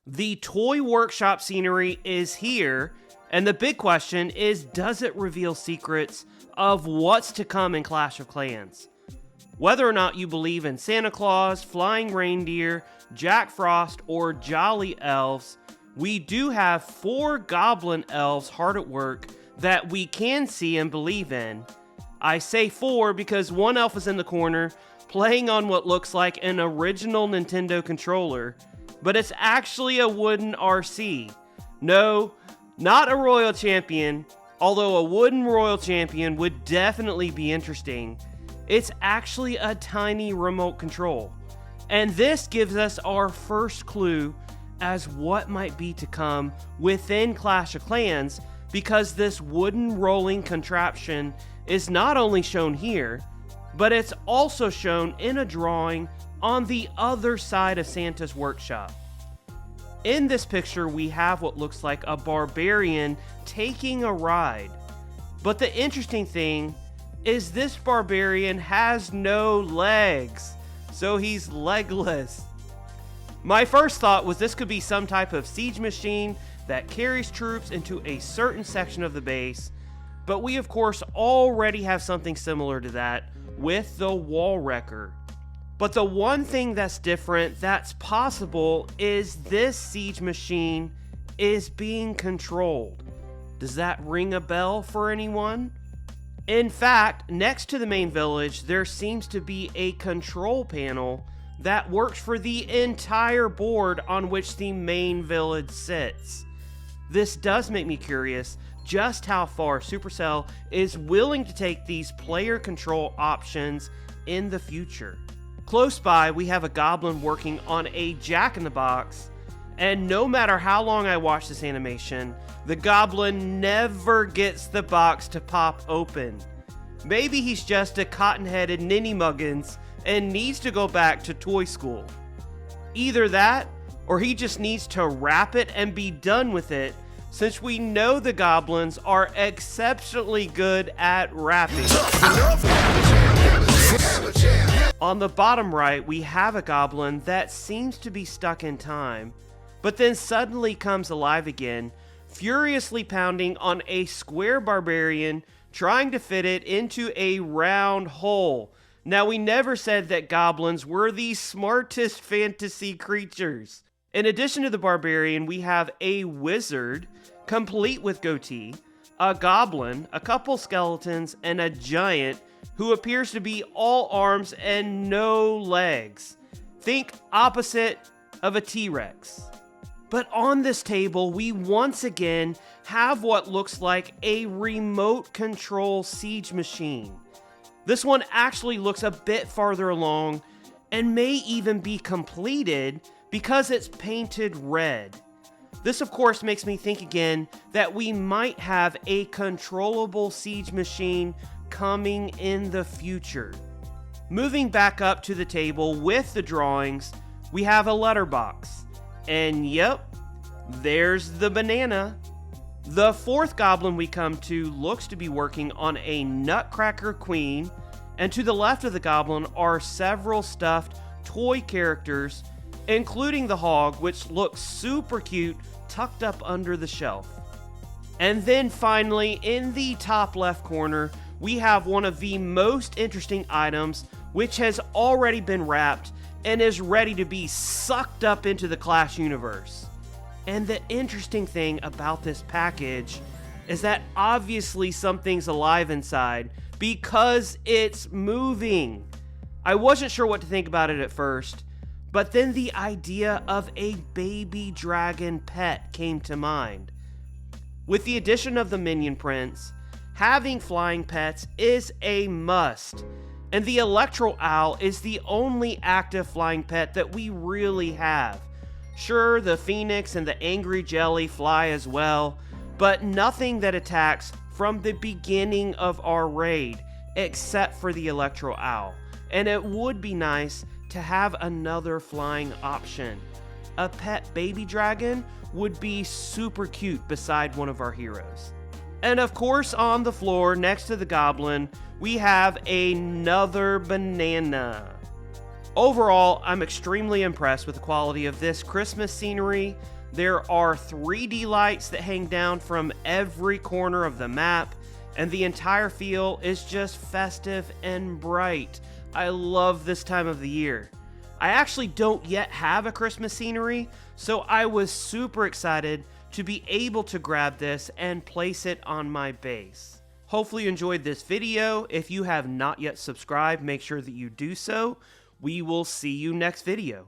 The Toy Workshop scenery is here, and the big question is, does it reveal secrets of what's to come in Clash of Clans? Whether or not you believe in Santa Claus, flying reindeer, Jack Frost, or jolly elves, we do have 4 goblin elves hard at work that we can see and believe in. I say 4 because one elf is in the corner playing on what looks like an original Nintendo controller, but it's actually a wooden RC. No, not a Royal Champion, although a wooden Royal Champion would definitely be interesting. It's actually a tiny remote control. And this gives us our first clue as what might be to come within Clash of Clans, because this wooden rolling contraption is not only shown here, but it's also shown in a drawing on the other side of Santa's workshop. In this picture, we have what looks like a barbarian taking a ride. But the interesting thing is this barbarian has no legs, so he's legless. My first thought was this could be some type of siege machine that carries troops into a certain section of the base, but we of course already have something similar to that with the Wall Wrecker. But the one thing that's different that's possible is this siege machine is being controlled. Does that ring a bell for anyone? In fact, next to the main village, there seems to be a control panel that works for the entire board on which the main village sits. This does make me curious just how far Supercell is willing to take these player control options in the future. Close by, we have a goblin working on a jack-in-the-box, and no matter how long I watch this animation, the goblin never gets the box to pop open. Maybe he's just a cotton-headed ninny-muggins and needs to go back to toy school. Either that, or he just needs to wrap it and be done with it, since we know the goblins are exceptionally good at wrapping. On the bottom right, we have a goblin that seems to be stuck in time, but then suddenly comes alive again, furiously pounding on a square barbarian, trying to fit it into a round hole. Now, we never said that goblins were the smartest fantasy creatures. In addition to the barbarian, we have a wizard, complete with goatee, a goblin, a couple skeletons, and a giant who appears to be all arms and no legs. Think opposite of a T-Rex. But on this table, we once again have what looks like a remote control siege machine. This one actually looks a bit farther along and may even be completed because it's painted red. This of course makes me think again that we might have a controllable siege machine coming in the future. Moving back up to the table with the drawings, we have a letterbox. And yep, there's the banana. The 4th goblin we come to looks to be working on a Nutcracker Queen, and to the left of the goblin are several stuffed toy characters, including the hog, which looks super cute tucked up under the shelf. And then finally, in the top left corner, we have one of the most interesting items, which has already been wrapped and is ready to be sucked up into the Clash universe. And the interesting thing about this package is that obviously something's alive inside because it's moving. I wasn't sure what to think about it at first, but then the idea of a baby dragon pet came to mind. With the addition of the minion prints, having flying pets is a must, and the Electro Owl is the only active flying pet that we really have. Sure, the Phoenix and the Angry Jelly fly as well, but nothing that attacks from the beginning of our raid, except for the Electro Owl. And it would be nice to have another flying option. A pet baby dragon would be super cute beside one of our heroes. And of course, on the floor next to the goblin, we have another banana. Overall, I'm extremely impressed with the quality of this Christmas scenery. There are 3D lights that hang down from every corner of the map, and the entire feel is just festive and bright. I love this time of the year. I actually don't yet have a Christmas scenery, so I was super excited to be able to grab this and place it on my base. Hopefully you enjoyed this video. If you have not yet subscribed, make sure that you do so. We will see you next video.